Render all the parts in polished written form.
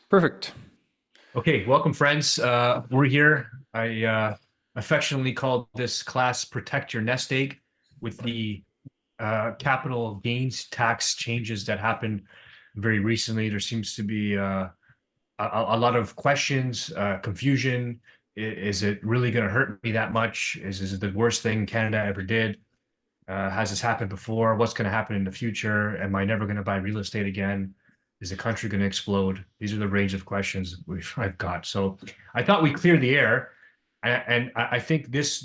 Perfect. Okay, welcome, friends. We're here. I affectionately call this class Protect Your Nest Egg with the capital gains tax changes that happened very recently. There seems to be a lot of questions, confusion. Is it really going to hurt me that much? Is it the worst thing Canada ever did? Has this happened before? What's going to happen in the future? Am I never going to buy real estate again? Is the country going to explode? These are the range of questions I've got. So I thought we cleared the air, and I think this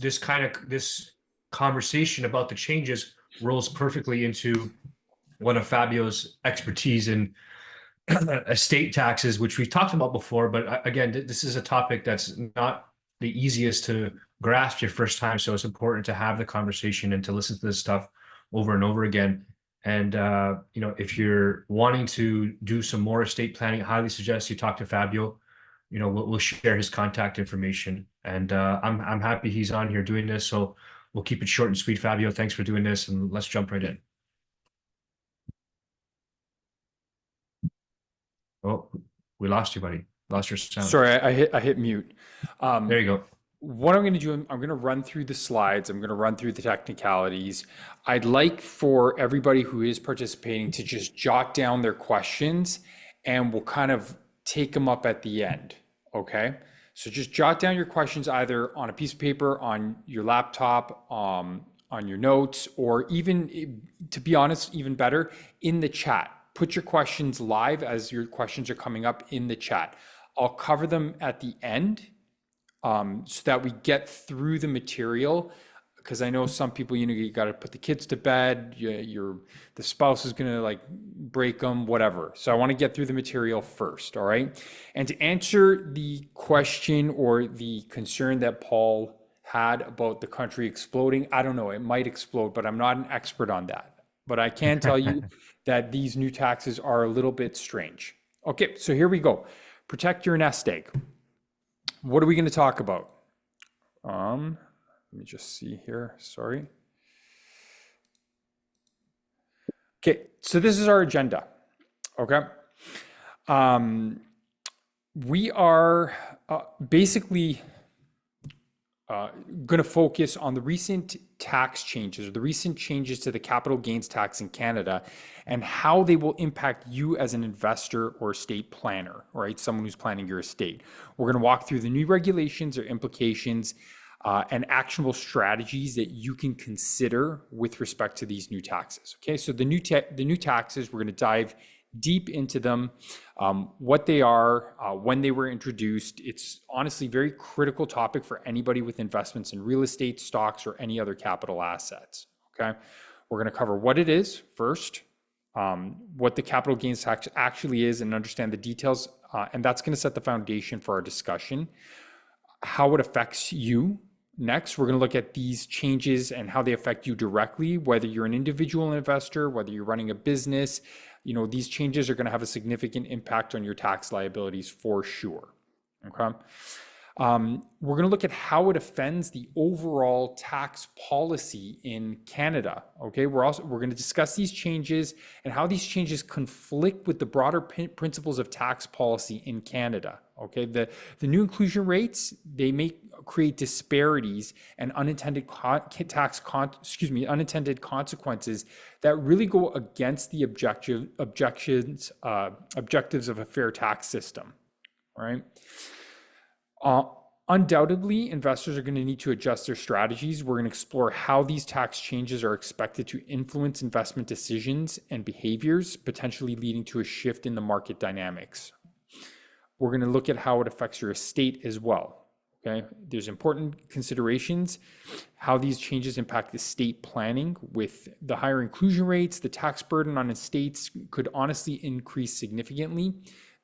conversation about the changes rolls perfectly into one of Fabio's expertise in estate taxes, which we've talked about before. But again, this is a topic that's not the easiest to grasp your first time. So it's important to have the conversation and to listen to this stuff over and over again. And if you're wanting to do some more estate planning, I highly suggest you talk to Fabio. We'll share his contact information, and I'm happy he's on here doing this. So we'll keep it short and sweet. Fabio, thanks for doing this, and let's jump right in. Oh, we lost you, buddy. Lost your sound. Sorry, I hit mute. There you go. What I'm going to do, I'm going to run through the slides. I'm going to run through the technicalities. I'd like for everybody who is participating to just jot down their questions, and we'll kind of take them up at the end. Okay. So just jot down your questions either on a piece of paper, on your laptop, on your notes, or even, to be honest, even better, in the chat. Put your questions live as your questions are coming up in the chat. I'll cover them at the end, so that we get through the material, because I know some people, you got to put the kids to bed, the spouse is going to like break them, whatever. So I want to get through the material first. All right. And to answer the question or the concern that Paul had about the country exploding, I don't know, it might explode, but I'm not an expert on that. But I can tell you that these new taxes are a little bit strange. Okay, so here we go. Protect your nest egg. What are we going to talk about? Let me just see here. Sorry. Okay, so this is our agenda. Okay. We are basically going to focus on the recent tax changes, or the recent changes to the capital gains tax in Canada, and how they will impact you as an investor or estate planner, right? Someone who's planning your estate. We're going to walk through the new regulations or implications, and actionable strategies that you can consider with respect to these new taxes. Okay, so the new taxes, we're going to dive deep into them, what they are, when they were introduced. It's honestly a very critical topic for anybody with investments in real estate, stocks, or any other capital assets. Okay, we're going to cover what it is first, what the capital gains tax actually is, and understand the details, and that's going to set the foundation for our discussion. How it affects you. Next, we're going to look at these changes and how they affect you directly, whether you're an individual investor, whether you're running a business. These changes are going to have a significant impact on your tax liabilities for sure. Okay. We're going to look at how it offends the overall tax policy in Canada. Okay, we're going to discuss these changes and how these changes conflict with the broader principles of tax policy in Canada. Okay, the new inclusion rates, they may create disparities and unintended unintended consequences that really go against the objectives of a fair tax system. Right. Undoubtedly, investors are going to need to adjust their strategies. We're going to explore how these tax changes are expected to influence investment decisions and behaviors, potentially leading to a shift in the market dynamics. We're going to look at how it affects your estate as well. Okay, there's important considerations, how these changes impact estate planning. With the higher inclusion rates, the tax burden on estates could honestly increase significantly.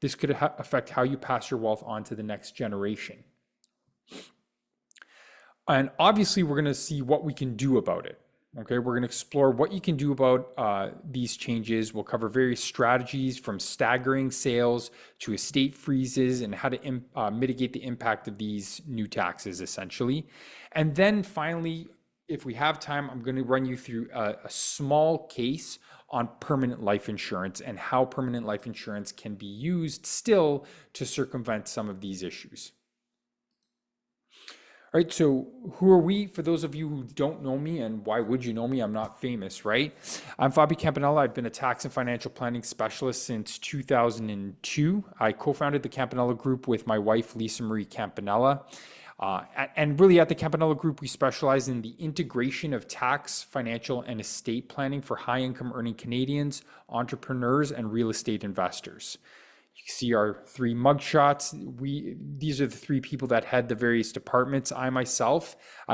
This could affect how you pass your wealth on to the next generation. And obviously, we're going to see what we can do about it. Okay, we're going to explore what you can do about these changes. We'll cover various strategies from staggering sales to estate freezes and how to mitigate the impact of these new taxes, essentially. And then finally, if we have time, I'm going to run you through a small case on permanent life insurance and how permanent life insurance can be used still to circumvent some of these issues. All right, so who are we? For those of you who don't know me, and why would you know me? I'm not famous, right? I'm Fabio Campanella. I've been a tax and financial planning specialist since 2002. I co-founded the Campanella Group with my wife, Lisa Marie Campanella. And really at the Campanella Group, we specialize in the integration of tax, financial, and estate planning for high-income earning Canadians, entrepreneurs, and real estate investors. You can see our three mugshots. These are the three people that head the various departments. I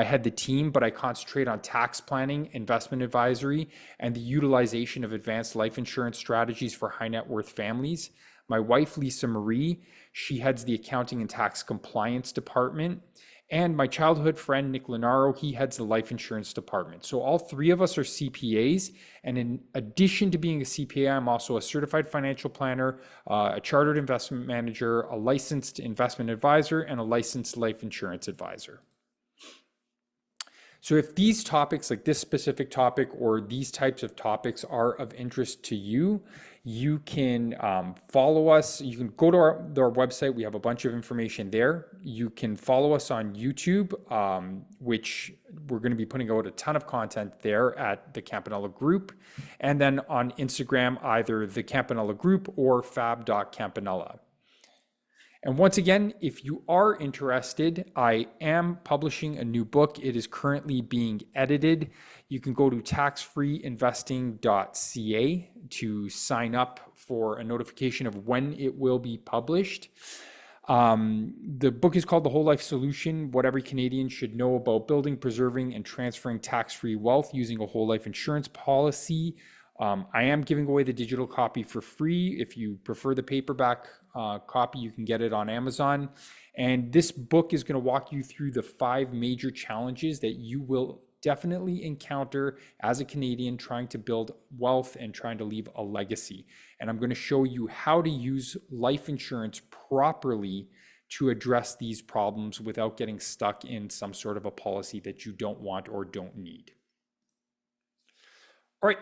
head the team, but I concentrate on tax planning, investment advisory, and the utilization of advanced life insurance strategies for high net worth families. My wife, Lisa Marie, she heads the accounting and tax compliance department. And my childhood friend, Nick Lenaro, he heads the life insurance department. So all three of us are CPAs. And in addition to being a CPA, I'm also a certified financial planner, a chartered investment manager, a licensed investment advisor, and a licensed life insurance advisor. So if these topics, like this specific topic or these types of topics, are of interest to you, you can follow us. You can go to our website. We have a bunch of information there. You can follow us on YouTube, which we're going to be putting out a ton of content there at the Campanella Group. And then on Instagram, either the Campanella Group or fab.campanella. And once again, if you are interested, I am publishing a new book. It is currently being edited. You can go to taxfreeinvesting.ca to sign up for a notification of when it will be published. The book is called The Whole Life Solution: What Every Canadian Should Know About Building, Preserving, and Transferring Tax-Free Wealth Using a Whole Life Insurance Policy. I am giving away the digital copy for free. If you prefer the paperback copy, you can get it on Amazon. And this book is going to walk you through the 5 major challenges that you will definitely encounter as a Canadian trying to build wealth and trying to leave a legacy. And I'm going to show you how to use life insurance properly to address these problems without getting stuck in some sort of a policy that you don't want or don't need. All right.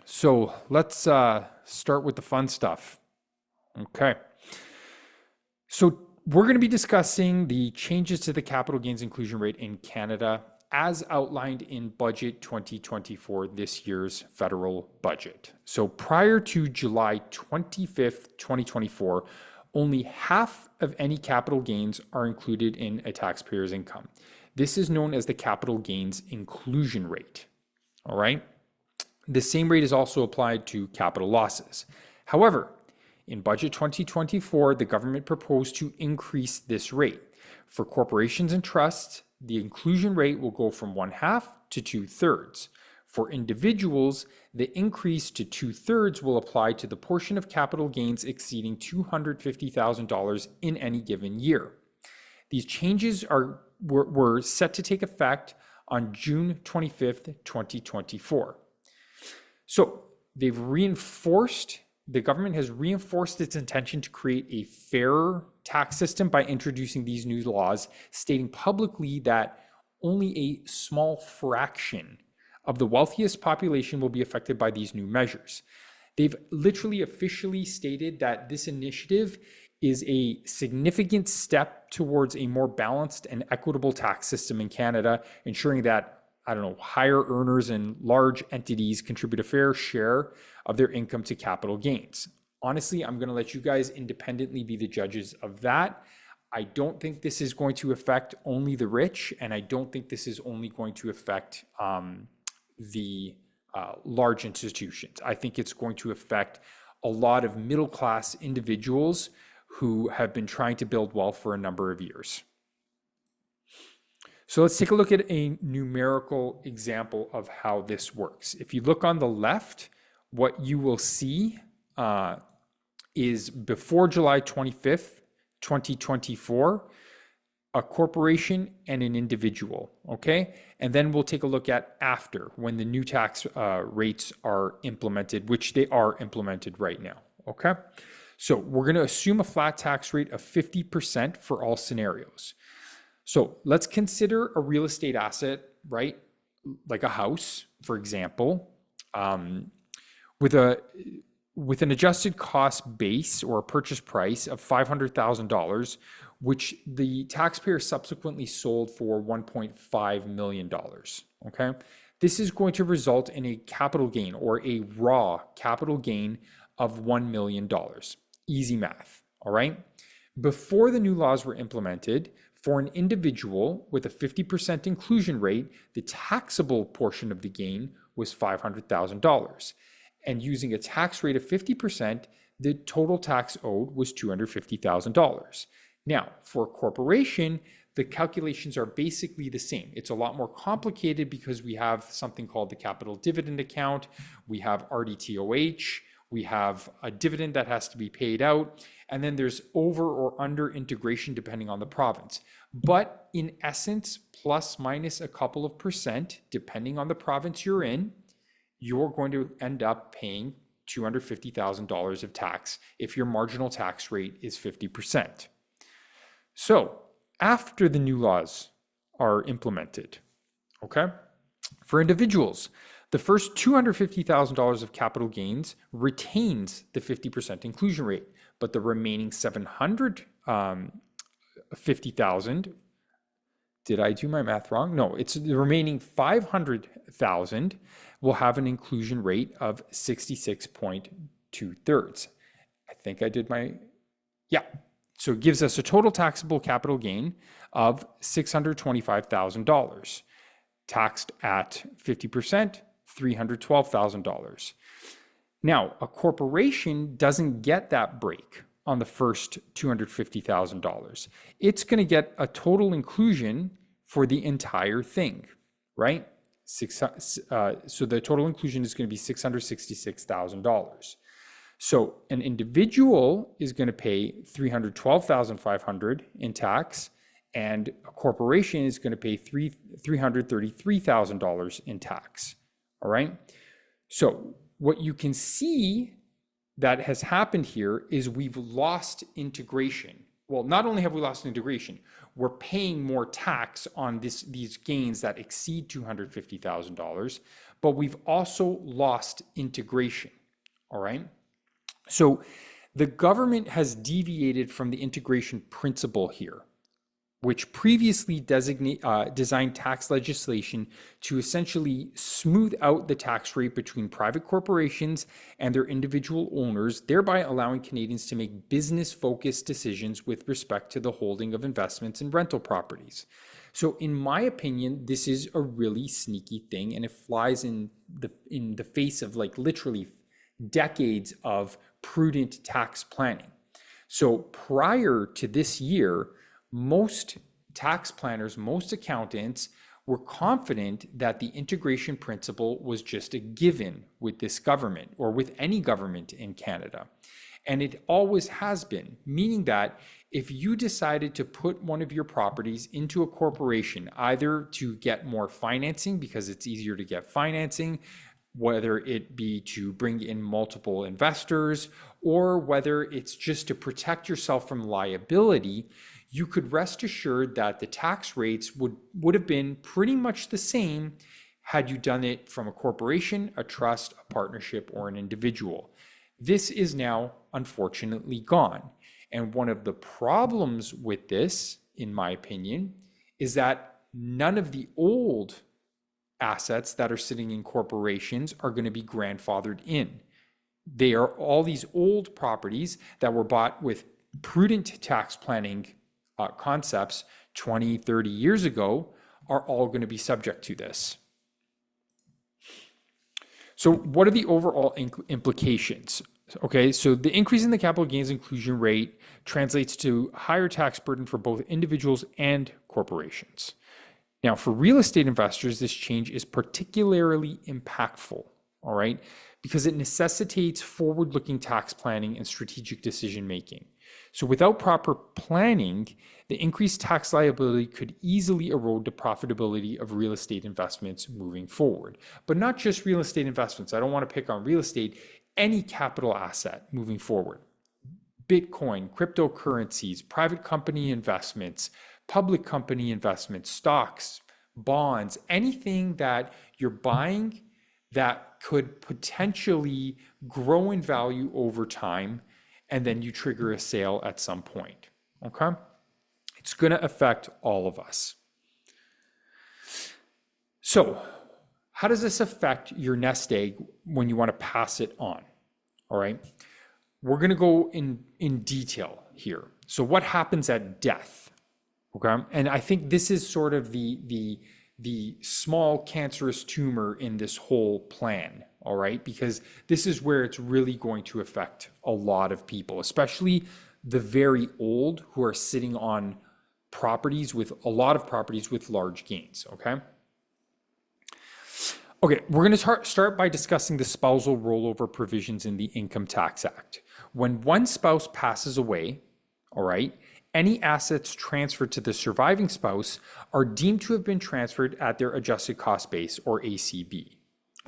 So let's start with the fun stuff. Okay. So we're going to be discussing the changes to the capital gains inclusion rate in Canada as outlined in Budget 2024, this year's federal budget. So prior to July 25th, 2024, only half of any capital gains are included in a taxpayer's income. This is known as the capital gains inclusion rate. All right. The same rate is also applied to capital losses. However, in Budget 2024, the government proposed to increase this rate. For corporations and trusts, the inclusion rate will go from 1/2 to 2/3. For individuals, the increase to 2/3 will apply to the portion of capital gains exceeding $250,000 in any given year. These changes were set to take effect on June 25th, 2024. So the government has reinforced its intention to create a fairer tax system by introducing these new laws, stating publicly that only a small fraction of the wealthiest population will be affected by these new measures. They've literally officially stated that this initiative is a significant step towards a more balanced and equitable tax system in Canada, ensuring that higher earners and large entities contribute a fair share of their income to capital gains. Honestly, I'm going to let you guys independently be the judges of that. I don't think this is going to affect only the rich, and I don't think this is only going to affect the large institutions. I think it's going to affect a lot of middle-class individuals who have been trying to build wealth for a number of years. So let's take a look at a numerical example of how this works. If you look on the left, what you will see is before July 25th, 2024, a corporation and an individual, okay? And then we'll take a look at after, when the new tax rates are implemented, which they are implemented right now, okay? So we're going to assume a flat tax rate of 50% for all scenarios. So let's consider a real estate asset, right? like a house, for example, um, with a with an adjusted cost base or a purchase price of $500,000, which the taxpayer subsequently sold for $1.5 million. Okay. This is going to result in a capital gain or a raw capital gain of $1 million. Easy math. All right. Before the new laws were implemented, for an individual with a 50% inclusion rate, the taxable portion of the gain was $500,000. And using a tax rate of 50%, the total tax owed was $250,000. Now, for a corporation, the calculations are basically the same. It's a lot more complicated because we have something called the capital dividend account, we have RDTOH, we have a dividend that has to be paid out, and then there's over or under integration depending on the province. But in essence, plus minus a couple of percent, depending on the province you're in, you're going to end up paying $250,000 of tax if your marginal tax rate is 50%. So after the new laws are implemented, okay, for individuals, the first $250,000 of capital gains retains the 50% inclusion rate, but the remaining $750,000, did I do my math wrong? No, it's the remaining $500,000 will have an inclusion rate of 66.2 I think I did yeah. So it gives us a total taxable capital gain of $625,000, taxed at 50%, $312,000. Now, a corporation doesn't get that break on the first $250,000. It's going to get a total inclusion for the entire thing, right? So the total inclusion is going to be $666,000. So an individual is going to pay $312,500 in tax, and a corporation is going to pay $333,000 in tax. All right. So what you can see that has happened here is we've lost integration. Well, not only have we lost integration, we're paying more tax on these gains that exceed $250,000, but we've also lost integration. All right. So the government has deviated from the integration principle here, which previously designed tax legislation to essentially smooth out the tax rate between private corporations and their individual owners, thereby allowing Canadians to make business-focused decisions with respect to the holding of investments in rental properties. So in my opinion, this is a really sneaky thing, and it flies in the face of like literally decades of prudent tax planning. So prior to this year, most tax planners, most accountants were confident that the integration principle was just a given with this government or with any government in Canada. And it always has been, meaning that if you decided to put one of your properties into a corporation, either to get more financing because it's easier to get financing, whether it be to bring in multiple investors, or whether it's just to protect yourself from liability, you could rest assured that the tax rates would have been pretty much the same had you done it from a corporation, a trust, a partnership, or an individual. This is now unfortunately gone. And one of the problems with this, in my opinion, is that none of the old assets that are sitting in corporations are going to be grandfathered in. They are all these old properties that were bought with prudent tax planning concepts 20, 30 years ago are all going to be subject to this. So what are the overall implications? Okay, so the increase in the capital gains inclusion rate translates to higher tax burden for both individuals and corporations. Now, for real estate investors, this change is particularly impactful, all right, because it necessitates forward-looking tax planning and strategic decision-making. So without proper planning, the increased tax liability could easily erode the profitability of real estate investments moving forward. But not just real estate investments. I don't want to pick on real estate, any capital asset moving forward. Bitcoin, cryptocurrencies, private company investments, public company investments, stocks, bonds, anything that you're buying that could potentially grow in value over time, and then you trigger a sale at some point. Okay? It's going to affect all of us. So, how does this affect your nest egg when you want to pass it on? All right. We're going to go in detail here. So, what happens at death? Okay. And I think this is sort of the small cancerous tumor in this whole plan. All right. Because this is where it's really going to affect a lot of people, especially the very old who are sitting on properties with a lot of properties with large gains. Okay. Okay, we're going to start by discussing the spousal rollover provisions in the Income Tax Act. When one spouse passes away, all right, any assets transferred to the surviving spouse are deemed to have been transferred at their adjusted cost base, or ACB.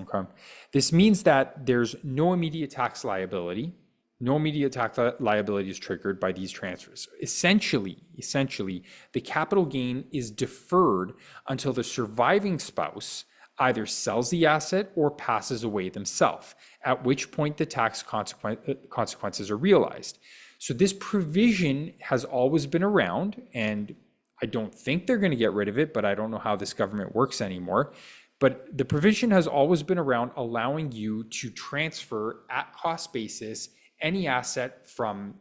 Okay, this means that there's no immediate tax liability. No immediate tax liability is triggered by these transfers. Essentially, the capital gain is deferred until the surviving spouse either sells the asset or passes away themselves, at which point the tax consequences are realized. So this provision has always been around, and I don't think they're going to get rid of it, but I don't know how this government works anymore. But the provision has always been around, allowing you to transfer at cost basis any asset from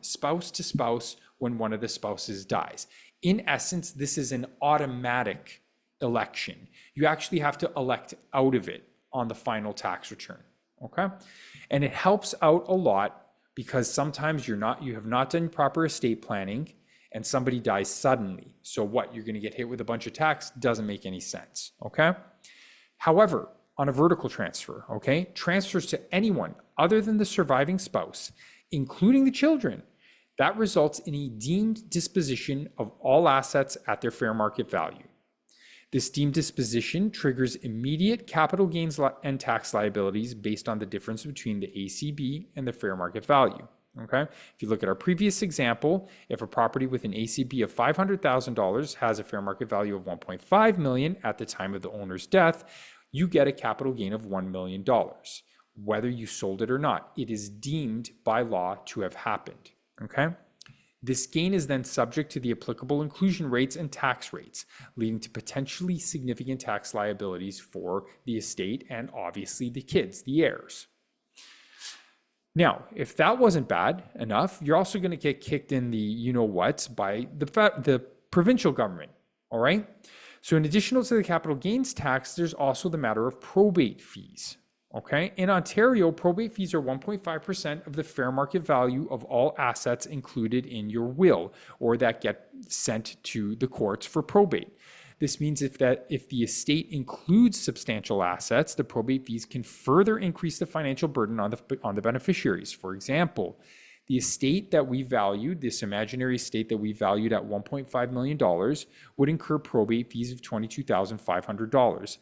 spouse to spouse when one of the spouses dies. In essence, this is an automatic election. You actually have to elect out of it on the final tax return. Okay. And it helps out a lot because sometimes you have not done proper estate planning and somebody dies suddenly. So what, you're going to get hit with a bunch of tax? Doesn't make any sense. Okay. However, on a vertical transfer, okay, transfers to anyone other than the surviving spouse, including the children, that results in a deemed disposition of all assets at their fair market value. This deemed disposition triggers immediate capital gains and tax liabilities based on the difference between the ACB and the fair market value. Okay. If you look at our previous example, if a property with an ACB of $500,000 has a fair market value of $1.5 million at the time of the owner's death, you get a capital gain of $1 million. Whether you sold it or not, it is deemed by law to have happened. Okay. This gain is then subject to the applicable inclusion rates and tax rates, leading to potentially significant tax liabilities for the estate and obviously the kids, the heirs. Now, if that wasn't bad enough, you're also going to get kicked in the you-know-what by the provincial government, all right? So in addition to the capital gains tax, there's also the matter of probate fees. Okay. In Ontario, probate fees are 1.5% of the fair market value of all assets included in your will or that get sent to the courts for probate. This means if the estate includes substantial assets, the probate fees can further increase the financial burden on the beneficiaries. For example, the estate that we valued, this imaginary estate that we valued at $1.5 million, would incur probate fees of $22,500.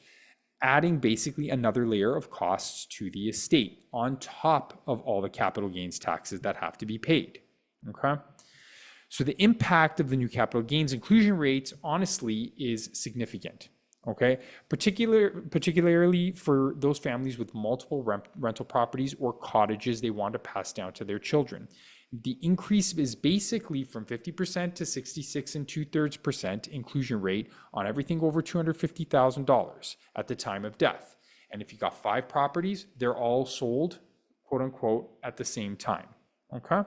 Adding basically another layer of costs to the estate on top of all the capital gains taxes that have to be paid. Okay. So the impact of the new capital gains inclusion rates, honestly, is significant. Okay. Particularly for those families with multiple rental properties or cottages they want to pass down to their children. The increase is basically from 50% to 66 2/3% inclusion rate on everything over $250,000 at the time of death. And if you got 5 properties, they're all sold, quote unquote, at the same time. Okay.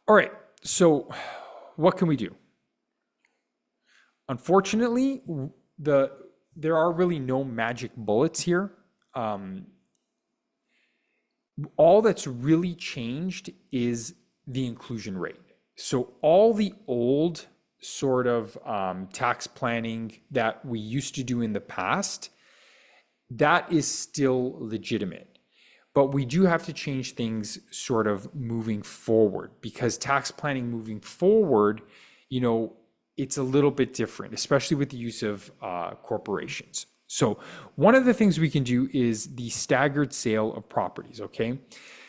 All right. So what can we do? Unfortunately, there are really no magic bullets here. All that's really changed is the inclusion rate. So all the old sort of tax planning that we used to do in the past, that is still legitimate. But we do have to change things sort of moving forward, because tax planning moving forward, it's a little bit different, especially with the use of corporations. So one of the things we can do is the staggered sale of properties, okay?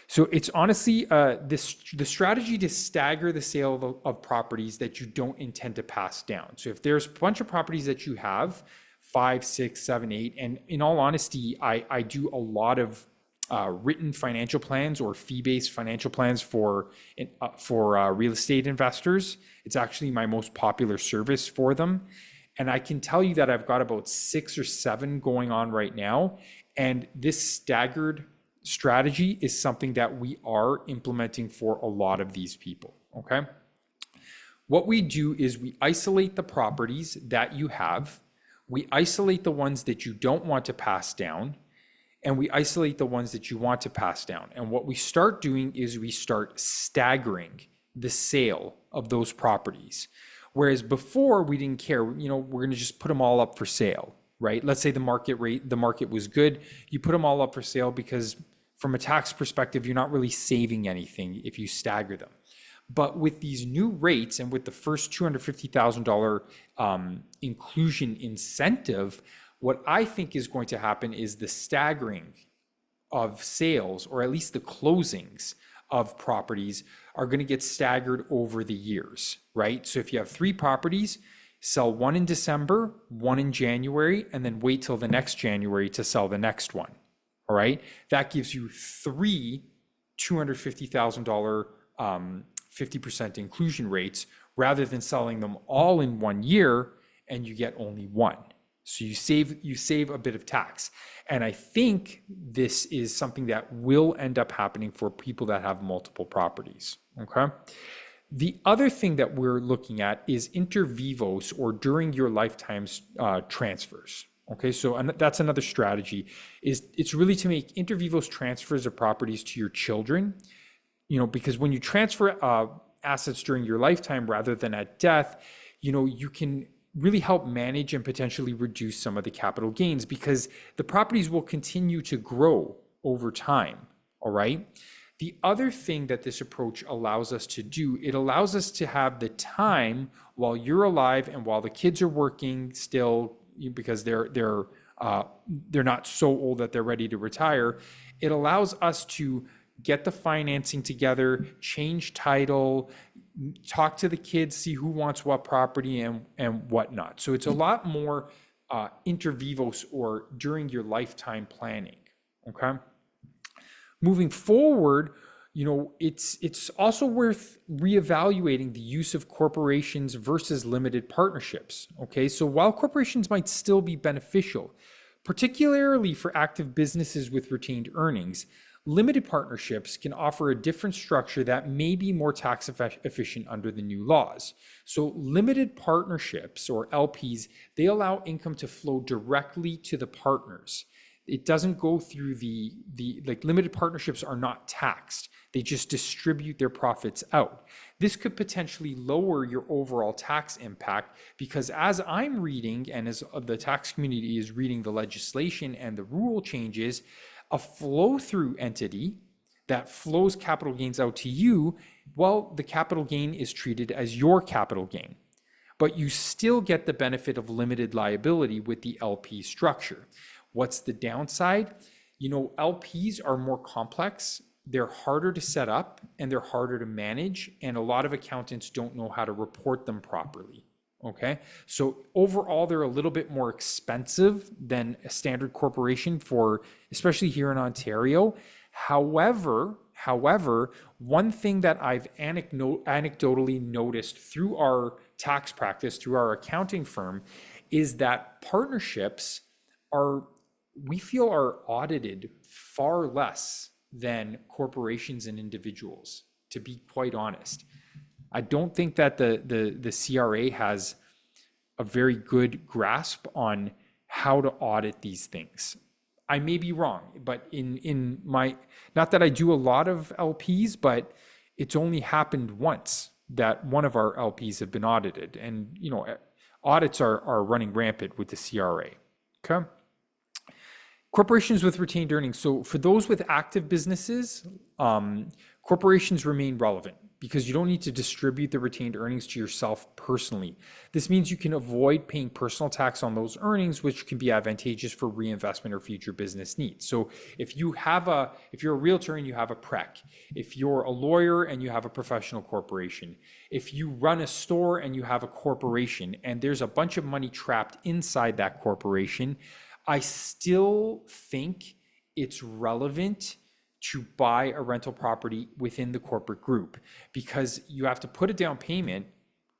So it's honestly the strategy to stagger the sale of properties that you don't intend to pass down. So if there's a bunch of properties that you have, five, six, seven, eight, and in all honesty, I do a lot of written financial plans or fee-based financial plans for real estate investors. It's actually my most popular service for them. And I can tell you that I've got about 6 or 7 going on right now. And this staggered strategy is something that we are implementing for a lot of these people. Okay. What we do is we isolate the properties that you have, we isolate the ones that you don't want to pass down, and we isolate the ones that you want to pass down. And what we start doing is we start staggering the sale of those properties. Whereas before we didn't care, we're going to just put them all up for sale, right? Let's say the market was good. You put them all up for sale because from a tax perspective, you're not really saving anything if you stagger them. But with these new rates and with the first $250,000 inclusion incentive, what I think is going to happen is the staggering of sales, or at least the closings of properties, are going to get staggered over the years, right? So if you have 3 properties, sell one in December, one in January, and then wait till the next January to sell the next one. All right. That gives you 3 $250,000 50% inclusion rates, rather than selling them all in 1 year and you get only one. So you save a bit of tax. And I think this is something that will end up happening for people that have multiple properties. Okay. The other thing that we're looking at is inter vivos, or during your lifetime's transfers. Okay, so that's another strategy. It's really to make inter vivos transfers of properties to your children. Because when you transfer assets during your lifetime rather than at death, you can really help manage and potentially reduce some of the capital gains, because the properties will continue to grow over time. All right. The other thing that this approach allows us to do, it allows us to have the time while you're alive and while the kids are working still, because they're not so old that they're ready to retire. It allows us to get the financing together, change title, talk to the kids, see who wants what property and whatnot. So it's a lot more inter vivos, or during your lifetime planning. Okay. Moving forward, it's also worth reevaluating the use of corporations versus limited partnerships. Okay. So while corporations might still be beneficial, particularly for active businesses with retained earnings, limited partnerships can offer a different structure that may be more tax efficient under the new laws. So limited partnerships, or LPs, they allow income to flow directly to the partners. It doesn't go through limited partnerships are not taxed. They just distribute their profits out. This could potentially lower your overall tax impact, because as I'm reading, and as the tax community is reading the legislation and the rule changes, a flow-through entity that flows capital gains out to you, well, the capital gain is treated as your capital gain, but you still get the benefit of limited liability with the LP structure. What's the downside? LPs are more complex, they're harder to set up, and they're harder to manage, and a lot of accountants don't know how to report them properly. Okay, so overall, they're a little bit more expensive than a standard corporation, especially here in Ontario. However, one thing that I've anecdotally noticed through our tax practice, through our accounting firm, is that partnerships we feel are audited far less than corporations and individuals, to be quite honest. I don't think that the CRA has a very good grasp on how to audit these things. I may be wrong, but in my, not that I do a lot of LPs, but it's only happened once that one of our LPs have been audited, and audits are running rampant with the CRA. Okay. Corporations with retained earnings. So for those with active businesses, corporations remain relevant. because you don't need to distribute the retained earnings to yourself personally. This means you can avoid paying personal tax on those earnings, which can be advantageous for reinvestment or future business needs. So if you're a realtor and you have a prec, if you're a lawyer and you have a professional corporation, if you run a store and you have a corporation and there's a bunch of money trapped inside that corporation, I still think it's relevant to buy a rental property within the corporate group, because you have to put a down payment,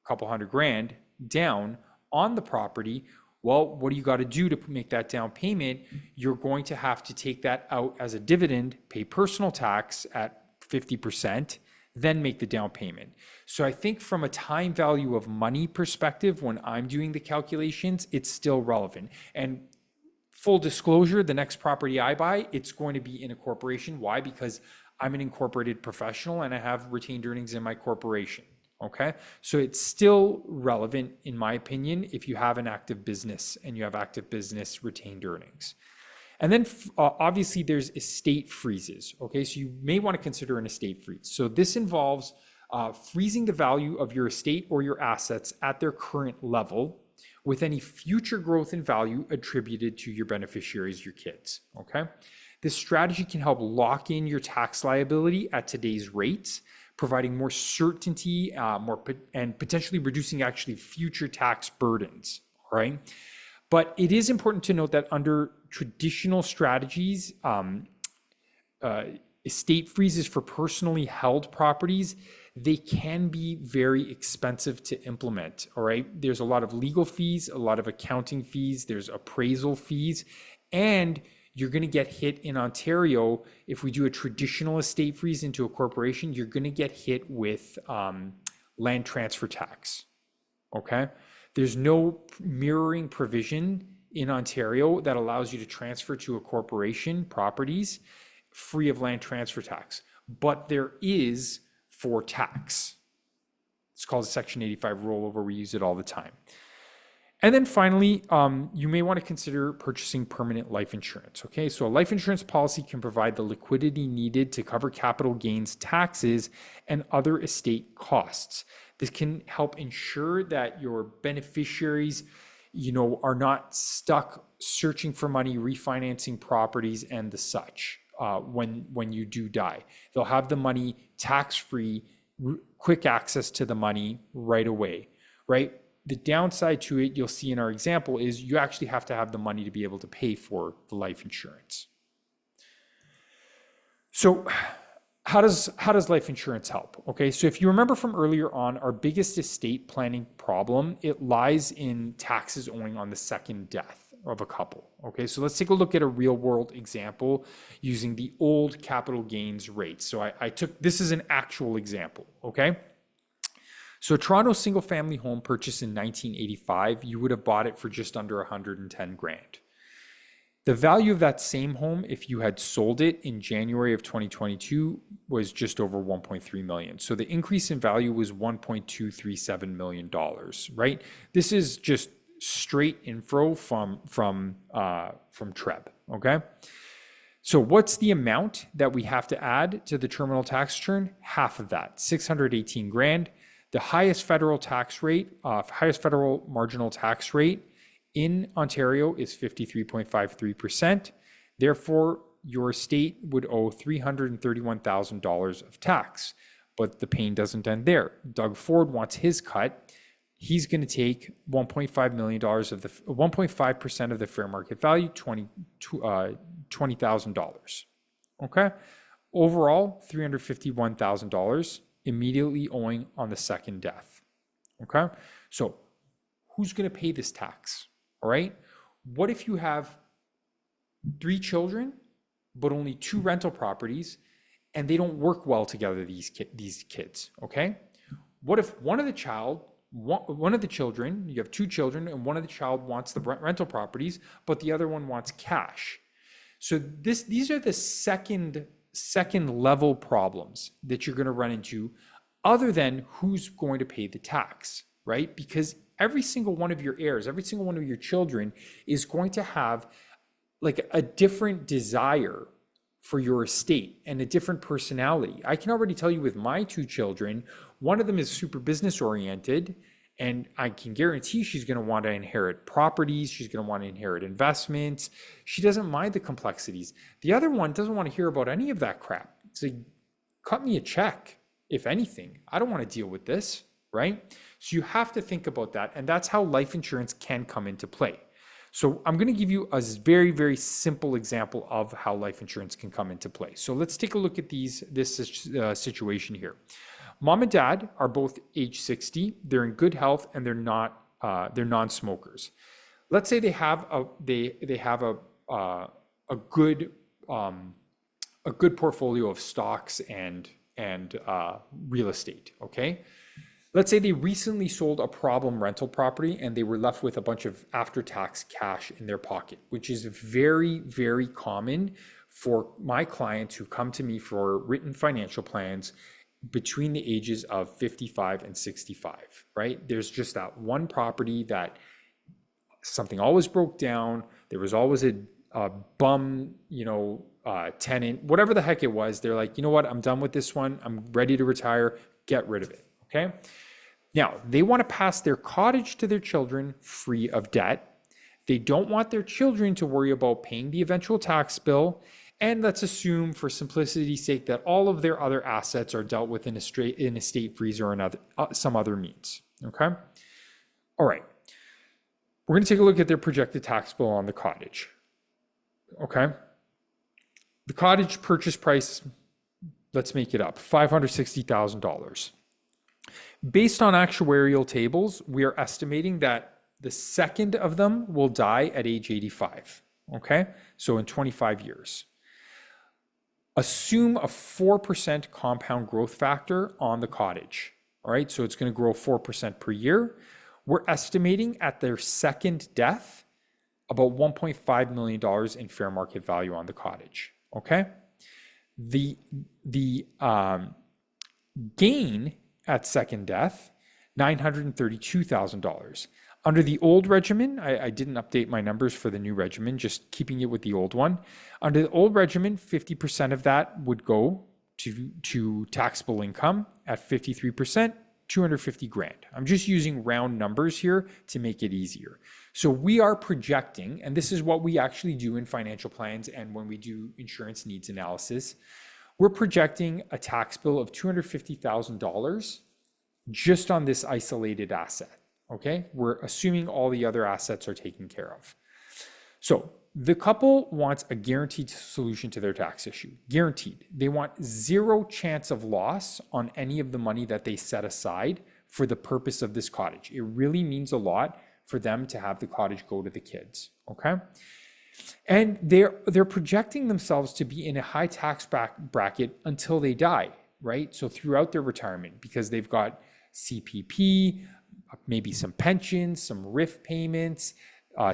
a couple $100,000 down on the property. Well, what do you got to do to make that down payment? You're going to have to take that out as a dividend, pay personal tax at 50%, then make the down payment. So I think from a time value of money perspective, when I'm doing the calculations, it's still relevant. And full disclosure, the next property I buy, it's going to be in a corporation. Why? Because I'm an incorporated professional and I have retained earnings in my corporation. Okay. So it's still relevant, in my opinion, if you have an active business and you have active business retained earnings. And then obviously there's estate freezes. Okay. So you may want to consider an estate freeze. So this involves freezing the value of your estate or your assets at their current level, with any future growth in value attributed to your beneficiaries, your kids, okay? This strategy can help lock in your tax liability at today's rates, providing more certainty, and potentially reducing actually future tax burdens, right? But it is important to note that under traditional strategies, estate freezes for personally held properties, they can be very expensive to implement, all right? There's a lot of legal fees, a lot of accounting fees, there's appraisal fees, and you're gonna get hit in Ontario. If we do a traditional estate freeze into a corporation, you're gonna get hit with land transfer tax, okay? There's no mirroring provision in Ontario that allows you to transfer to a corporation properties free of land transfer tax, but there is for tax. It's called a Section 85 rollover. We use it all the time. And then finally, you may want to consider purchasing permanent life insurance. Okay, so a life insurance policy can provide the liquidity needed to cover capital gains taxes and other estate costs. This can help ensure that your beneficiaries, are not stuck searching for money, refinancing properties and the such. When you do die, they'll have the money tax-free, quick access to the money right away, right? The downside to it, you'll see in our example, is you actually have to have the money to be able to pay for the life insurance. So how does life insurance help? Okay, so if you remember from earlier on, our biggest estate planning problem, it lies in taxes owing on the second death of a couple. Okay, so let's take a look at a real world example using the old capital gains rate. So I took, this is an actual example, okay? So a Toronto single family home purchased in 1985, you would have bought it for just under 110 grand. The value of that same home, if you had sold it in January of 2022, was just over 1.3 million. So the increase in value was $1.237 million, right? This is just straight info from Treb, okay? So what's the amount that we have to add to the terminal tax return? Half of that, 618 grand. The highest federal tax rate, highest federal marginal tax rate in Ontario is 53.53%. Therefore, your state would owe $331,000 of tax. But the pain doesn't end there. Doug Ford wants his cut. He's going to take $1.5 million of the 1.5% of the fair market value, $20,000. Okay. Overall, $351,000 immediately owing on the second death. Okay. So who's going to pay this tax? All right. What if you have 3 children, but only 2 rental properties, and they don't work well together, these kids? Okay. What if one of the children, you have 2 children, and one of the child wants the rental properties, but the other one wants cash? So these are the second level problems that you're going to run into, other than who's going to pay the tax, right? Because every single one of your heirs, every single one of your children is going to have like a different desire for your estate and a different personality. I can already tell you with my two children, one of them is super business oriented, and I can guarantee she's going to want to inherit properties. She's going to want to inherit investments. She doesn't mind the complexities. The other one doesn't want to hear about any of that crap. It's like, cut me a check, if anything. I don't want to deal with this, right? So you have to think about that. And that's how life insurance can come into play. So I'm going to give you a very, very simple example of how life insurance can come into play. So let's take a look at this situation here. Mom and dad are both age 60. They're in good health and they're non-smokers. Let's say they have a good portfolio of stocks and real estate. Okay. Let's say they recently sold a problem rental property and they were left with a bunch of after-tax cash in their pocket, which is very, very common for my clients who come to me for written financial plans between the ages of 55 and 65, right? There's just that one property that something always broke down. There was always a bum, tenant, whatever the heck it was. They're like, you know what? I'm done with this one. I'm ready to retire. Get rid of it. Okay. Now they want to pass their cottage to their children free of debt. They don't want their children to worry about paying the eventual tax bill. And let's assume for simplicity's sake that all of their other assets are dealt with in a state freeze or some other means. Okay. All right. We're going to take a look at their projected tax bill on the cottage. Okay. The cottage purchase price, let's make it up, $560,000. Based on actuarial tables, we are estimating that the second of them will die at age 85. Okay. So in 25 years. Assume a 4% compound growth factor on the cottage. All right. So it's going to grow 4% per year. We're estimating at their second death about $1.5 million in fair market value on the cottage. Okay. The gain at second death, $932,000. Under the old regimen, I didn't update my numbers for the new regimen, just keeping it with the old one. Under the old regimen, 50% of that would go to taxable income. At 53%, 250 grand. I'm just using round numbers here to make it easier. So we are projecting, and this is what we actually do in financial plans and when we do insurance needs analysis, we're projecting a tax bill of $250,000 just on this isolated asset. Okay, we're assuming all the other assets are taken care of. So the couple wants a guaranteed solution to their tax issue. Guaranteed. They want zero chance of loss on any of the money that they set aside for the purpose of this cottage. It really means a lot for them to have the cottage go to the kids. Okay. And they're projecting themselves to be in a high tax bracket until they die, right? So throughout their retirement, because they've got CPP, maybe some pensions, some RIF payments,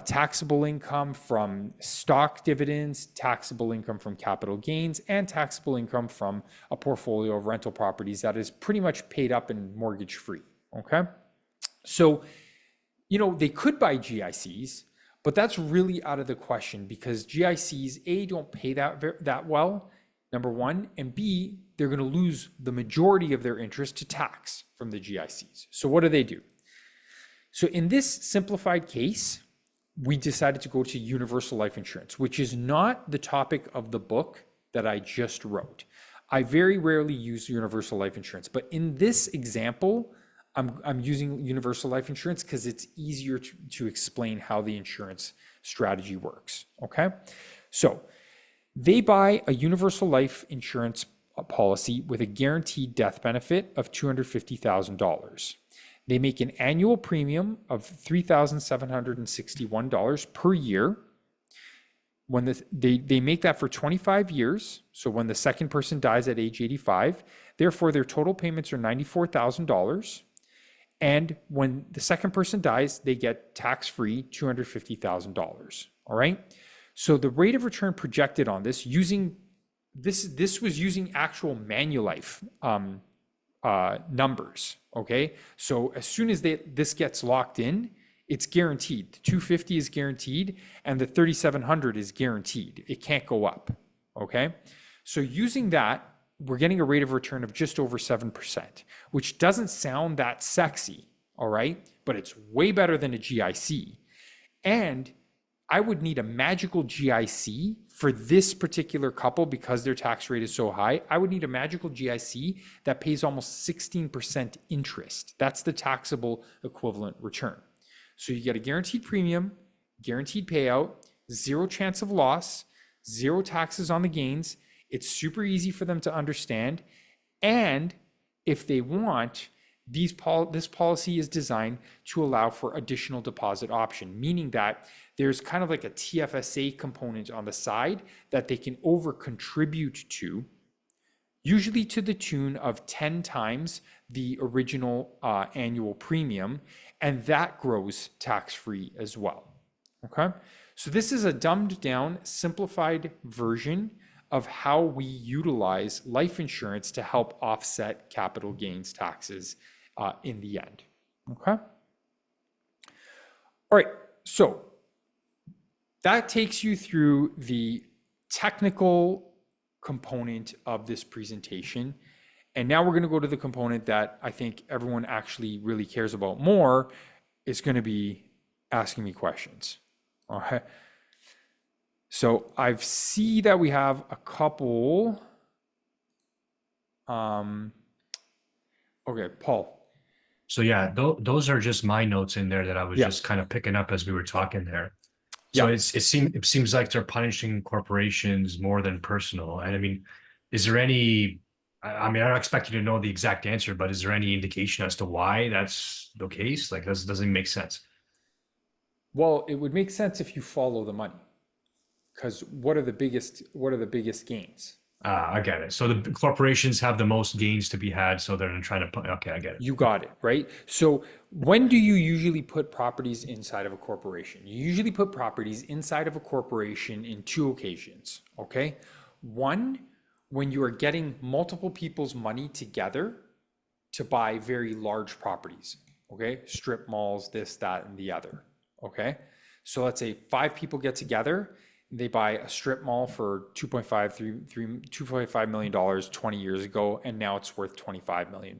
taxable income from stock dividends, taxable income from capital gains, and taxable income from a portfolio of rental properties that is pretty much paid up and mortgage free. Okay. So, they could buy GICs, but that's really out of the question because GICs, A, don't pay that well, number one, and B, they're going to lose the majority of their interest to tax from the GICs. So what do? So in this simplified case, we decided to go to universal life insurance, which is not the topic of the book that I just wrote. I very rarely use universal life insurance, but in this example, I'm using universal life insurance because it's easier to explain how the insurance strategy works. Okay. So they buy a universal life insurance policy with a guaranteed death benefit of $250,000. They make an annual premium of $3,761 per year. When they make that for 25 years. So when the second person dies at age 85, therefore their total payments are $94,000. And when the second person dies, they get tax-free $250,000. All right. So the rate of return projected on this this was using actual Manulife numbers. Okay. So as soon as this gets locked in, it's guaranteed. The 250 is guaranteed and the 3,700 is guaranteed. It can't go up. Okay. So using that, we're getting a rate of return of just over 7%, which doesn't sound that sexy, all right? But it's way better than a GIC. And I would need a magical GIC for this particular couple because their tax rate is so high. I would need a magical GIC that pays almost 16% interest. That's the taxable equivalent return. So you get a guaranteed premium, guaranteed payout, zero chance of loss, zero taxes on the gains. It's super easy for them to understand. And if they want, this policy is designed to allow for additional deposit option, meaning that there's kind of like a TFSA component on the side that they can over contribute to, usually to the tune of 10 times the original annual premium, and that grows tax-free as well. Okay, so this is a dumbed down, simplified version of how we utilize life insurance to help offset capital gains taxes in the end. Okay. All right. So that takes you through the technical component of this presentation. And now we're going to go to the component that I think everyone actually really cares about more. Is going to be asking me questions. All right. So I see that we have a couple. Okay, Paul. So yeah, those are just my notes in there that I was Yeah. just kind of picking up as we were talking there. So Yeah. it seems like they're punishing corporations more than personal. And I mean, is there any? I mean, I don't expect you to know the exact answer, but is there any indication as to why that's the case? Like, doesn't make sense. Well, it would make sense if you follow the money, because what are the biggest gains? I get it. So the corporations have the most gains to be had, so they're trying to put. Okay, I get it. You got it, right? So when do you usually put properties inside of a corporation? You usually put properties inside of a corporation in two occasions, okay? One, when you are getting multiple people's money together to buy very large properties, okay? Strip malls, this, that, and the other, okay? So let's say 5 people get together, they buy a strip mall for $2.5 million 20 years ago, and now it's worth $25 million.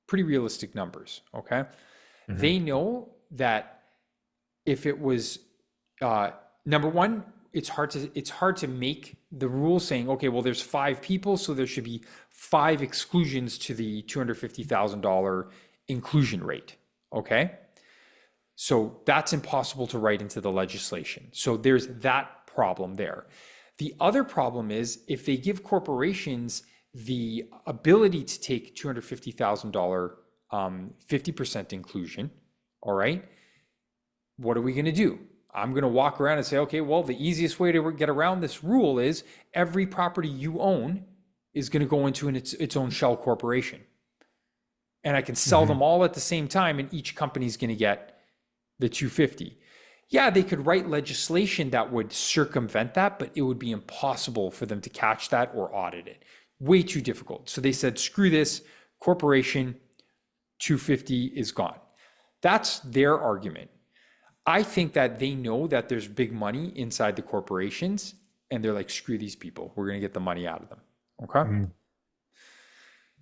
Pretty realistic numbers, okay? Mhm. They know that if it was, number one, it's hard to make the rule saying, okay, well, there's 5 people, so there should be 5 exclusions to the $250,000 inclusion rate, okay? So that's impossible to write into the legislation. So there's that problem there. The other problem is if they give corporations the ability to take $250,000 50% inclusion, all right, what are we going to do? I'm going to walk around and say, okay, well, the easiest way to get around this rule is every property you own is going to go into its own shell corporation. And I can sell them all at the same time, and each company is going to get the 250. Yeah, they could write legislation that would circumvent that, but it would be impossible for them to catch that or audit it. Way too difficult. So they said, screw this, corporation, 250 is gone. That's their argument. I think that they know that there's big money inside the corporations, and they're like, screw these people. We're going to get the money out of them. Okay?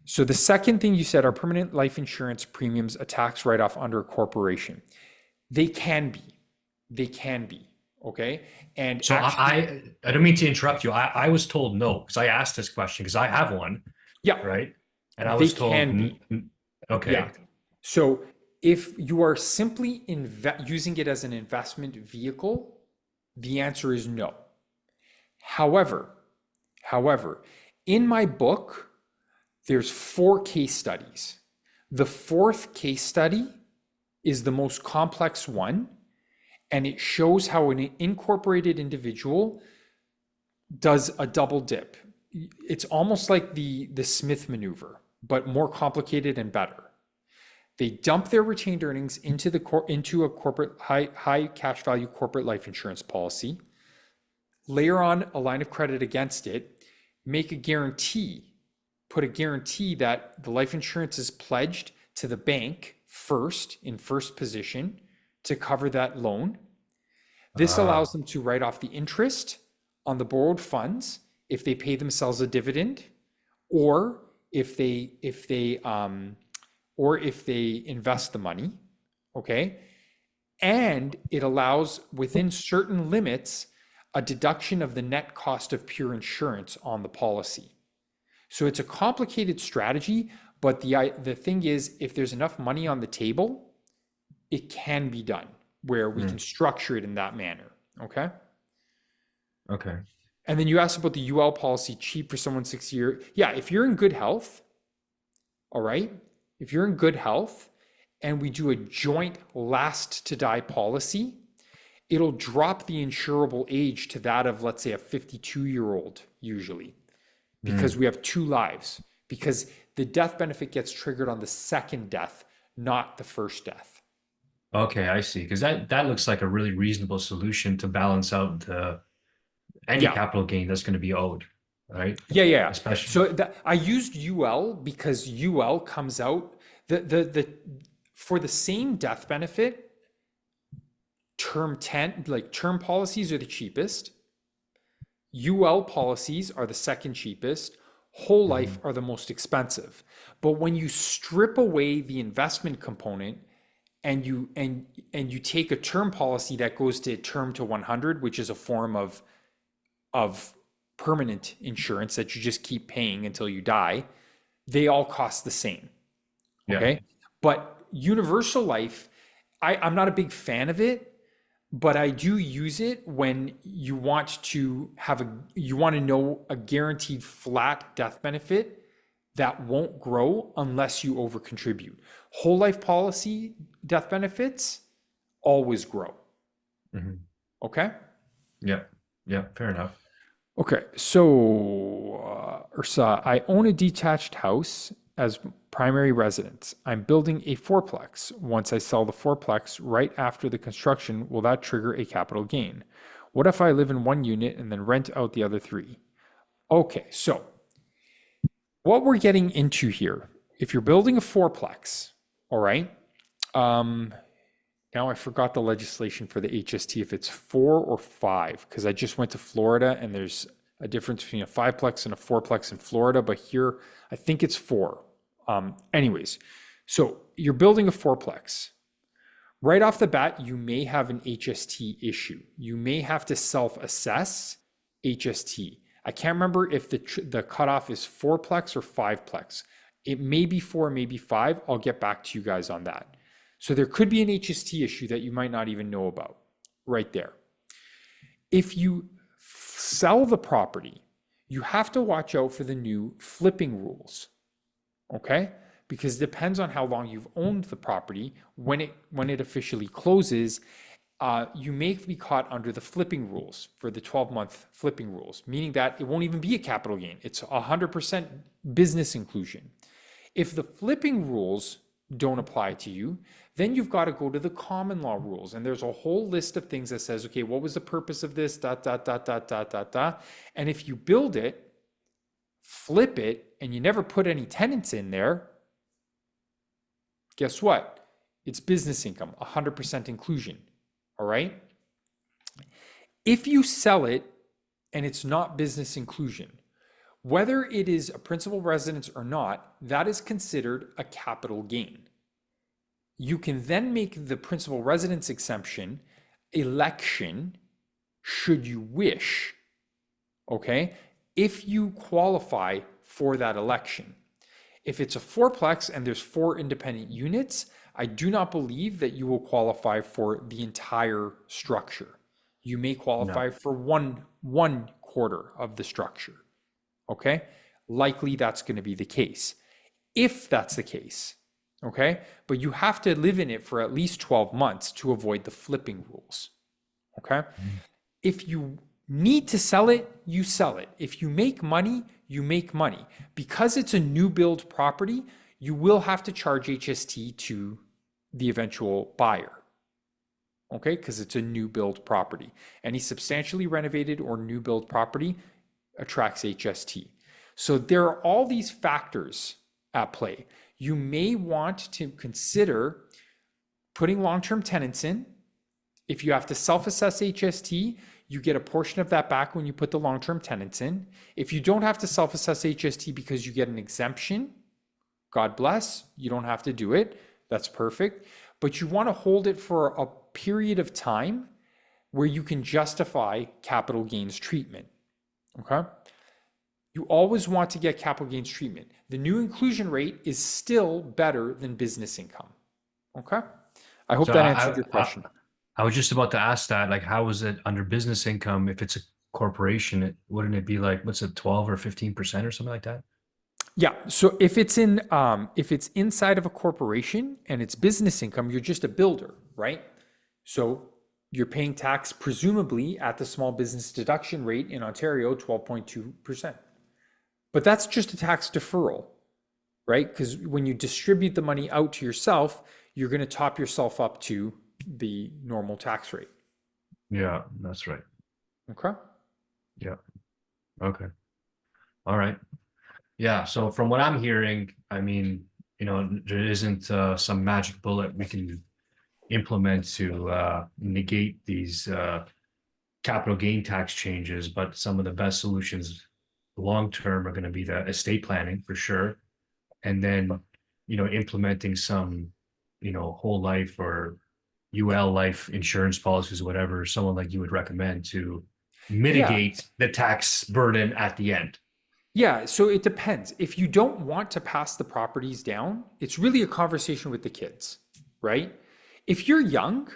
So the second thing you said, are permanent life insurance premiums a tax write-off under a corporation? They can be, okay? And so actually, I don't mean to interrupt you. I was told no, because I asked this question because I have one, yeah, right? And I they was told, can be. okay. Yeah. So if you are simply using it as an investment vehicle, the answer is no. However, in my book, there's 4 case studies. The 4th case study is the most complex one, and it shows how an incorporated individual does a double dip. It's almost like the Smith maneuver, but more complicated and better. They dump their retained earnings into a corporate high cash value corporate life insurance policy, layer on a line of credit against it, make a guarantee, put a guarantee that the life insurance is pledged to the bank in first position to cover that loan. This allows them to write off the interest on the borrowed funds if they pay themselves a dividend, or if they invest the money, okay? And it allows, within certain limits, a deduction of the net cost of pure insurance on the policy. So it's a complicated strategy, but the thing is, if there's enough money on the table, it can be done where we can structure it in that manner, okay? Okay. And then you asked about the UL policy, cheap for someone 6 year. Yeah, if you're in good health, all right, if you're in good health and we do a joint last to die policy, it'll drop the insurable age to that of, let's say, a 52-year-old usually, because we have 2 lives, because the death benefit gets triggered on the second death, not the first death. Okay, I see. Because that looks like a really reasonable solution to balance out any Yeah. capital gain that's going to be owed, right? Yeah. Especially. So I used UL because UL comes out the for the same death benefit, term policies are the cheapest. UL policies are the second cheapest. Whole life are the most expensive. But when you strip away the investment component and you take a term policy that goes to term to 100, which is a form of permanent insurance that you just keep paying until you die, they all cost the same. Okay. Yeah. But universal life, I'm not a big fan of it, but I do use it when you want to know a guaranteed flat death benefit that won't grow unless you over contribute. Whole life policy death benefits always grow. Okay. Yeah. Yeah. Fair enough. Okay, so Ursa, I own a detached house as primary residence. I'm building a fourplex. Once I sell the fourplex right after the construction, will that trigger a capital gain? What if I live in one unit and then rent out the other 3? Okay, so what we're getting into here, if you're building a fourplex, all right, now I forgot the legislation for the HST, if it's 4 or 5, because I just went to Florida and there's a difference between a 5-plex and a 4-plex in Florida, but here I think it's 4. Anyways, so you're building a 4-plex. Right off the bat, you may have an HST issue. You may have to self-assess HST. I can't remember if the cutoff is 4-plex or 5-plex. It may be 4, maybe 5. I'll get back to you guys on that. So there could be an HST issue that you might not even know about right there. If you sell the property, you have to watch out for the new flipping rules, okay? Because it depends on how long you've owned the property. When it officially closes, you may be caught under the flipping rules for the 12-month flipping rules, meaning that it won't even be a capital gain. It's 100% business inclusion. If the flipping rules don't apply to you, then you've got to go to the common law rules. And there's a whole list of things that says, okay, what was the purpose of this, dot, dot, dot, dot, dot, dot, dot. And if you build it, flip it, and you never put any tenants in there, guess what? It's business income, 100% inclusion, all right? If you sell it and it's not business inclusion, whether it is a principal residence or not, that is considered a capital gain. You can then make the principal residence exemption election should you wish, okay? If you qualify for that election. If it's a fourplex and there's 4 independent units, I do not believe that you will qualify for the entire structure. You may qualify for one quarter of the structure, okay? Likely that's going to be the case. If that's the case, okay? But you have to live in it for at least 12 months to avoid the flipping rules, okay? If you need to sell it, you sell it. If you make money, you make money. Because it's a new build property, you will have to charge HST to the eventual buyer, okay? Because it's a new build property. Any substantially renovated or new build property attracts HST. So there are all these factors at play. You may want to consider putting long-term tenants in. If you have to self-assess HST, You get a portion of that back when you put the long-term tenants in. If you don't have to self-assess HST because you get an exemption, God bless, you don't have to do it. That's perfect. But you want to hold it for a period of time where you can justify capital gains treatment. Okay? You always want to get capital gains treatment. The new inclusion rate is still better than business income. Okay? I hope So that answered your question. I was just about to ask that, like, how is it under business income? If it's a corporation, wouldn't it be like, what's it, 12 or 15% or something like that? Yeah. So if it's inside of a corporation and it's business income, you're just a builder, right? So you're paying tax presumably at the small business deduction rate in Ontario, 12.2%. But that's just a tax deferral, right? Because when you distribute the money out to yourself, you're going to top yourself up to the normal tax rate. Yeah, that's right. Okay. Yeah. Okay. All right. Yeah. So from what I'm hearing, I mean, there isn't some magic bullet we can implement to negate these capital gain tax changes, but some of the best solutions long term are going to be the estate planning for sure, and then implementing some whole life or UL life insurance policies, whatever someone like you would recommend to Yeah. mitigate the tax burden at the end. Yeah. So it depends. If you don't want to pass the properties down, it's really a conversation with the kids, right? If you're young,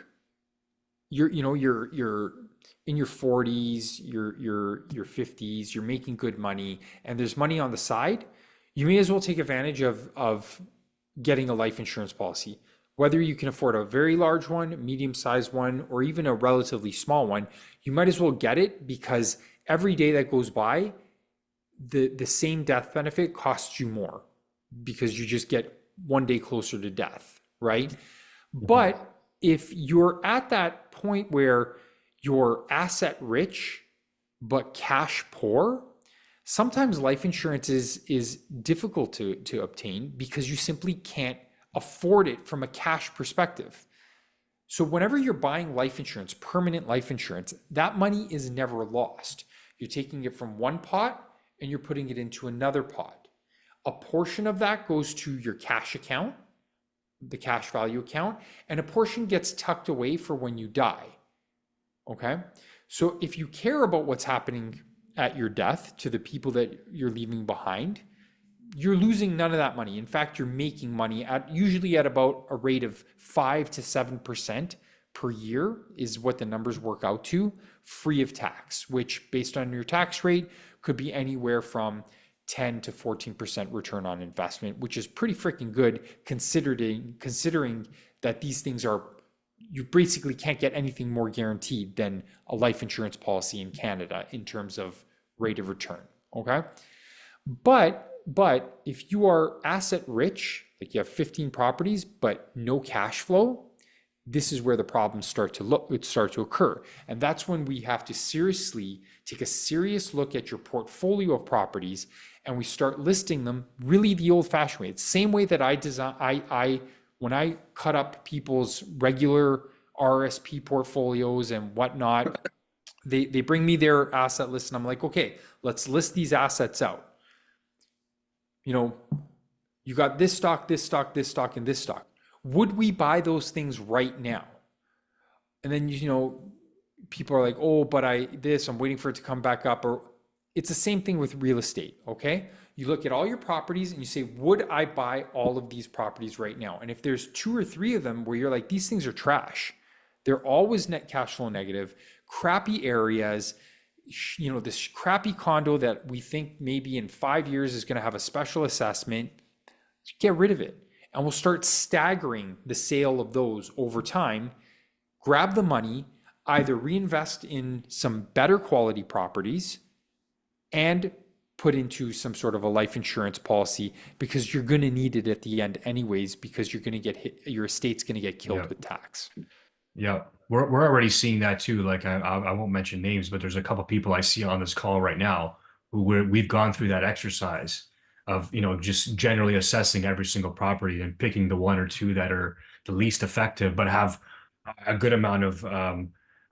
you're in your 40s, your 50s, you're making good money, and there's money on the side, you may as well take advantage of getting a life insurance policy. Whether you can afford a very large one, medium-sized one, or even a relatively small one, you might as well get it because every day that goes by, the same death benefit costs you more because you just get one day closer to death, right? Mhm. But if you're at that point where you're asset rich but cash poor, sometimes life insurance is difficult to obtain because you simply can't afford it from a cash perspective. So whenever you're buying life insurance, permanent life insurance, that money is never lost. You're taking it from one pot and you're putting it into another pot. A portion of that goes to your cash account, the cash value account, and a portion gets tucked away for when you die. Okay? So if you care about what's happening at your death to the people that you're leaving behind, you're losing none of that money. In fact, you're making money at usually at about a rate of 5 to 7% per year is what the numbers work out to, free of tax, which based on your tax rate could be anywhere from 10 to 14% return on investment, which is pretty freaking good considering that these things are, you basically can't get anything more guaranteed than a life insurance policy in Canada in terms of rate of return. Okay. But if you are asset rich, like you have 15 properties, but no cash flow, this is where the problems start to occur. And that's when we have to take a serious look at your portfolio of properties and we start listing them really the old fashioned way. It's the same way that when I cut up people's regular RSP portfolios and whatnot, they bring me their asset list and I'm like, okay, let's list these assets out. You got this stock, this stock, this stock, and this stock. Would we buy those things right now? And then, people are like, oh, but I'm waiting for it to come back up. Or it's the same thing with real estate. Okay. You look at all your properties and you say, would I buy all of these properties right now? And if there's 2 or 3 of them where you're like, these things are trash, they're always net cash flow negative, crappy areas, this crappy condo that we think maybe in 5 years is going to have a special assessment, get rid of it. And we'll start staggering the sale of those over time, grab the money, either reinvest in some better quality properties and put into some sort of a life insurance policy because you're going to need it at the end anyways, because you're going to get hit, your estate's going to get killed Yeah. with tax. Yeah, we're already seeing that too. Like I won't mention names, but there's a couple people I see on this call right now who we've gone through that exercise of just generally assessing every single property and picking the 1 or 2 that are the least effective, but have a good amount of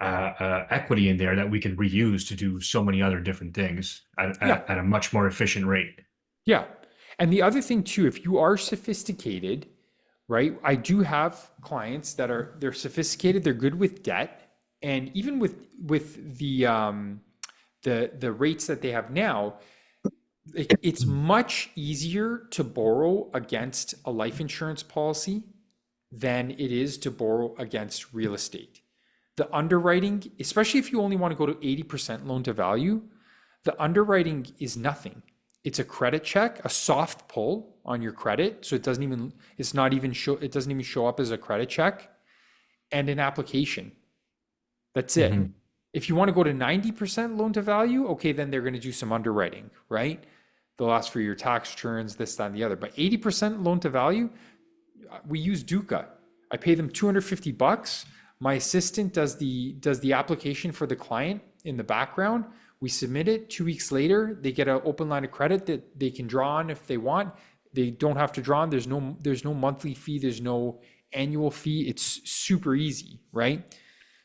equity in there that we can reuse to do so many other different things Yeah. at a much more efficient rate. Yeah. And the other thing too, if you are sophisticated, right? I do have clients that they're sophisticated, they're good with debt, and even with the rates that they have now, it's much easier to borrow against a life insurance policy than it is to borrow against real estate. The underwriting, especially if you only want to go to 80% loan to value, the underwriting is nothing. It's a credit check, a soft pull on your credit. So it doesn't even show up as a credit check, and an application. That's it. Mhm. If you want to go to 90% loan to value, okay, then they're going to do some underwriting, right? They'll ask for your tax returns, this, that, and the other. But 80% loan to value, we use Duca. I pay them $250. My assistant does the application for the client in the background. We submit it. 2 weeks later, they get an open line of credit that they can draw on if they want. They don't have to draw on. There's no monthly fee. There's no annual fee. It's super easy, right?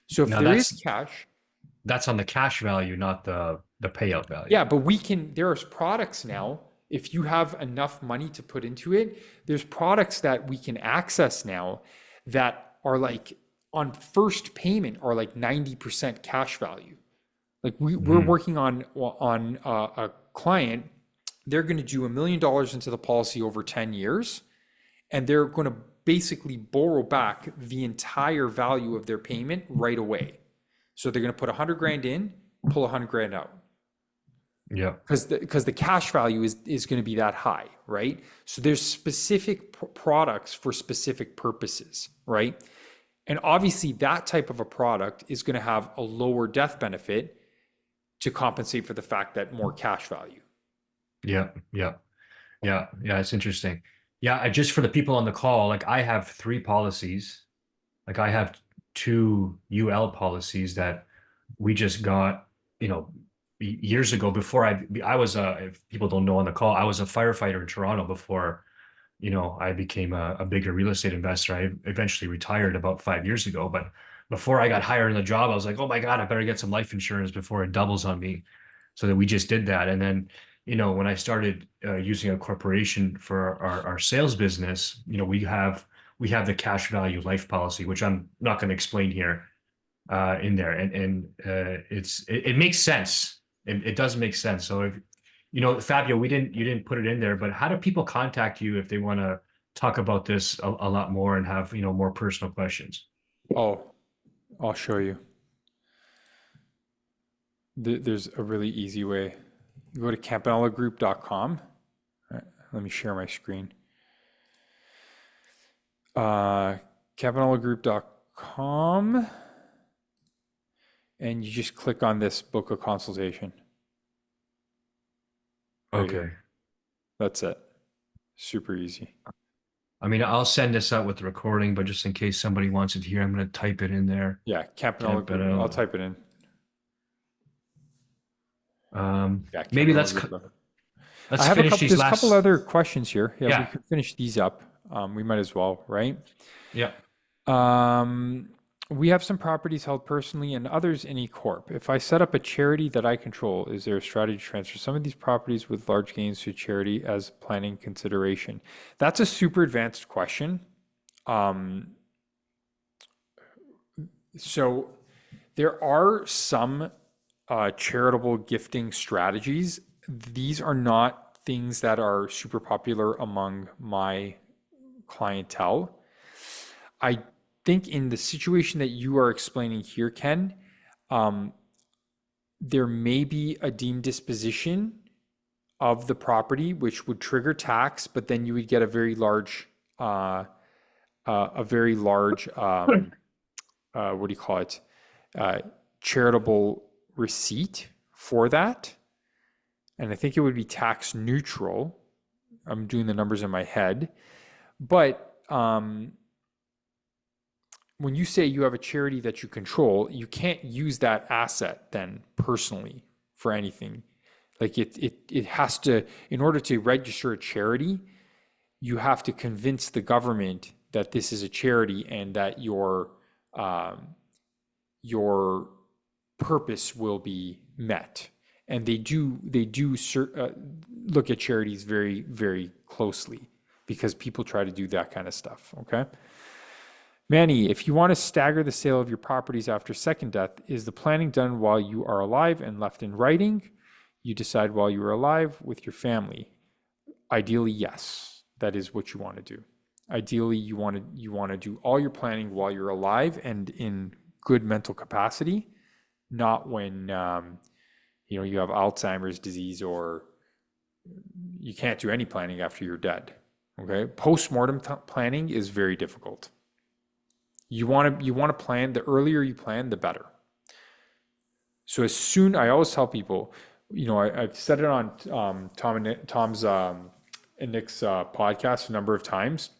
So if Now there is cash, that's on the cash value, not the payout value. yeah, but there's products now. If you have enough money to put into it, there's products that we can access now that are like on first payment are like 90% cash value. Like we're Mhm. working on a client, they're going to do $1 million into the policy over 10 years, and they're going to basically borrow back the entire value of their payment right away. So they're going to put 100 grand in, pull 100 grand out, Yeah. because the cash value is going to be that high, right? So there's specific products for specific purposes, right? And obviously that type of a product is going to have a lower death benefit to compensate for the fact that more cash value. Yeah. Yeah. Yeah. Yeah. It's interesting. Yeah. Just for the people on the call, like I have three policies. Like I have two UL policies that we just got, years ago before I was if people don't know on the call, I was a firefighter in Toronto before, I became a bigger real estate investor. I eventually retired about 5 years ago, but before I got hired in the job, I was like, oh my God, I better get some life insurance before it doubles on me. So that we just did that. And then, when I started using a corporation for our sales business, we have the cash value life policy, which I'm not going to explain here in there, and it makes sense. It does make sense. So if Fabio, you didn't put it in there, but how do people contact you if they want to talk about this a lot more and have more personal questions? Oh, I'll show you. There's a really easy way. You go to campanellagroup.com. Let me share my screen. Campanellagroup.com, and you just click on this book a consultation. Right Okay. here. That's it. Super easy. I mean, I'll send this out with the recording, but just in case somebody wants it here, I'm going to type it in there. Yeah, Campanella Group. Campanella. I'll type it in. Yeah, Maybe Campanella let's Group. let's I have finish these there's a couple last. other questions here. Yeah, we Yeah. can finish these up. We might as well, right? Yeah. We have some properties held personally and others in E Corp. If I set up a charity that I control, is there a strategy to transfer some of these properties with large gains to charity as planning consideration? That's a super advanced question. So there are some charitable gifting strategies. These are not things that are super popular among my clientele. I think in the situation that you are explaining here, Ken, there may be a deemed disposition of the property, which would trigger tax, but then you would get a very large, what do you call it? Charitable receipt for that. And I think it would be tax neutral. I'm doing the numbers in my head. But when you say you have a charity that you control, you can't use that asset then personally for anything. Like it has to, in order to register a charity, you have to convince the government that this is a charity and that your purpose will be met. And they do look at charities very, very closely because people try to do that kind of stuff. Okay. Manny, if you want to stagger the sale of your properties after second death, is the planning done while you are alive and left in writing? You decide while you are alive with your family. Ideally, yes. That is what you want to do. Ideally, you want to do all your planning while you're alive and in good mental capacity, not when you have Alzheimer's disease or you can't do any planning after you're dead. Okay, post-mortem planning is very difficult. You want to plan. The earlier you plan, the better. So I always tell people, I've said it on Tom's and Nick's podcast a number of times.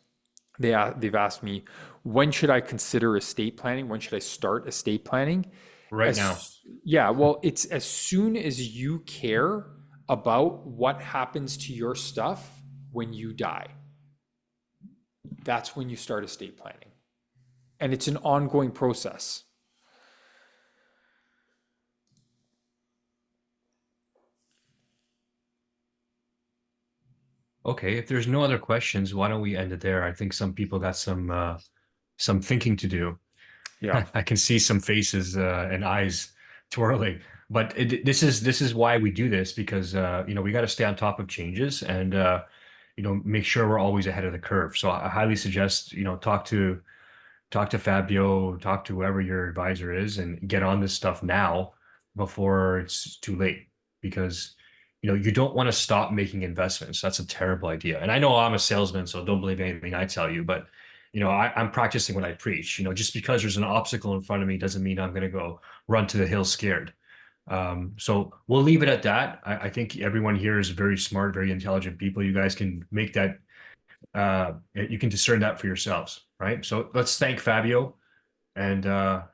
They've asked me, when should I consider estate planning? When should I start estate planning? Right now. Yeah, well, it's as soon as you care about what happens to your stuff when you die. That's when you start estate planning. And it's an ongoing process. Okay, if there's no other questions, why don't we end it there? I think some people got some thinking to do. Yeah. I can see some faces and eyes twirling. But this is why we do this, because we got to stay on top of changes and make sure we're always ahead of the curve. So I highly suggest talk to Fabio, talk to whoever your advisor is, and get on this stuff now before it's too late. Because you don't want to stop making investments. That's a terrible idea. And I know I'm a salesman, so don't believe anything I tell you. But I'm practicing what I preach. Just because there's an obstacle in front of me doesn't mean I'm going to go run to the hill scared. So we'll leave it at that. I think everyone here is very smart, very intelligent people. You guys can make that you can discern that for yourselves, right? So let's thank Fabio, and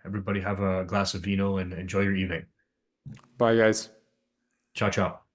everybody have a glass of vino and enjoy your evening. Bye, guys. Ciao, ciao.